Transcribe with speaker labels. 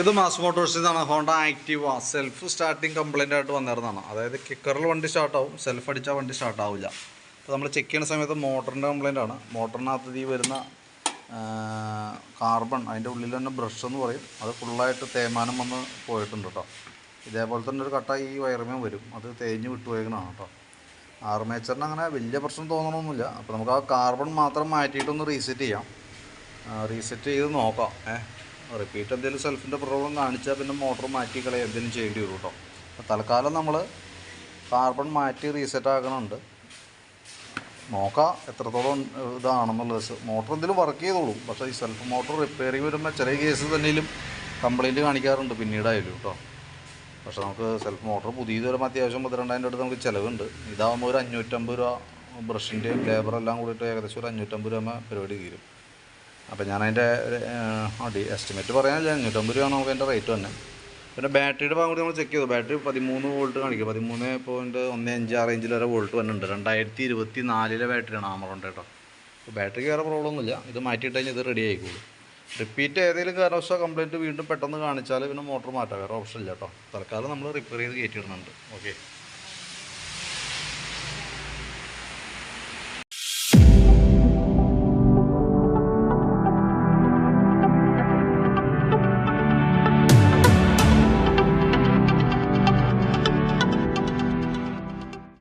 Speaker 1: ഇത് മാസ് മോട്ടോഴ്സിൽ നിന്നാണ്. Honda Activa self starting complaint ആയിട്ട് വന്നിരുന്നതാണ്. അതായത് കിക്കറിൽ വണ്ടി സ്റ്റാർട്ടാവും, സെൽഫ് അടിച്ചാൽ വണ്ടി സ്റ്റാർട്ടാവില്ല. അപ്പോൾ നമ്മൾ ചെക്ക് ചെയ്യുന്ന സമയത്ത് മോട്ടറിൻ്റെ കംപ്ലൈൻ്റ് ആണ്. മോട്ടറിനകത്ത് ഈ വരുന്ന കാർബൺ, അതിൻ്റെ ഉള്ളിൽ തന്നെ ബ്രഷ് എന്ന് പറയും, അത് ഫുള്ളായിട്ട് തേയ്മാനം വന്ന് പോയിട്ടുണ്ട് കേട്ടോ. ഇതേപോലെ തന്നെ ഒരു കട്ട ഈ വയറുമേ വരും, അത് തേഞ്ഞ് വിട്ടുപോയേക്കണതാണ് കേട്ടോ. ആർമേച്ചറിന് അങ്ങനെ വലിയ പ്രശ്നം തോന്നണമൊന്നുമില്ല. അപ്പോൾ നമുക്ക് ആ കാർബൺ മാത്രം മാറ്റിയിട്ടൊന്ന് റീസെറ്റ് ചെയ്യാം. റീസെറ്റ് ചെയ്ത് നോക്കാം. റിപ്പീറ്റ് എന്തെങ്കിലും സെൽഫിൻ്റെ പ്രോബ്ലം കാണിച്ചാൽ പിന്നെ മോട്ടർ മാറ്റി കളയാൻ എന്തെങ്കിലും ചെയ്യേണ്ടി വരും കേട്ടോ. അപ്പോൾ തൽക്കാലം നമ്മൾ കാർബൺ മാറ്റി റീസെറ്റ് ആക്കണുണ്ട്. നോക്കാം എത്രത്തോളം ഇതാണെന്നുള്ളത്. മോട്ടർ എന്തെങ്കിലും വർക്ക് ചെയ്തോളും. പക്ഷേ ഈ സെൽഫ് മോട്ടർ റിപ്പയറിങ് വരുമ്പോൾ ചില കേസ് തന്നെയും കംപ്ലയിൻറ്റ് കാണിക്കാറുണ്ട് പിന്നീടായാലും കേട്ടോ. പക്ഷേ നമുക്ക് സെൽഫ് മോട്ടർ പുതിയത് വരുമ്പോൾ അത്യാവശ്യം 12,000 അടുത്ത് നമുക്ക് ചിലവുണ്ട്. ഇതാകുമ്പോൾ ഒരു 550 രൂപ ബ്രഷിൻ്റെയും ലേബറെല്ലാം കൂടിയിട്ട് ഏകദേശം ഒരു 550 രൂപ പരിപാടി തീരും. അപ്പോൾ ഞാനതിൻ്റെ എസ്റ്റിമേറ്റ് പറയാനില്ല, 550 രൂപയാണ് നമുക്ക് അതിൻ്റെ റേറ്റ് തന്നെ. പിന്നെ ബാറ്ററിയുടെ ഭാഗം കൂടി നമ്മൾ ചെക്ക് ചെയ്തു. ബാറ്ററി 13 വോൾട്ട് കാണിക്കുക, 13.15 ആ റേഞ്ചിൽ വരെ വോൾട്ട് വന്നിട്ടുണ്ട്. 2024 ബാറ്ററിയാണ് ആമറോണ്ട് കേട്ടോ. അപ്പോൾ ബാറ്ററിക്ക് വേറെ പ്രോബ്ലം ഒന്നുമില്ല. ഇത് മാറ്റിയിട്ട് കഴിഞ്ഞാൽ ഇത് റെഡി ആയിക്കോളൂ. റിപ്പീറ്റ് ഏതെങ്കിലും കാരണവശാൽ കംപ്ലയിൻറ്റ് വീണ്ടും പെട്ടെന്ന് കാണിച്ചാൽ പിന്നെ മോട്ടർ മാറ്റാം, വേറെ ഓപ്ഷൻ ഇല്ല കേട്ടോ. തൽക്കാലം നമ്മൾ റിപ്പയർ ചെയ്ത് കയറ്റിയിടുന്നുണ്ട്. ഓക്കെ.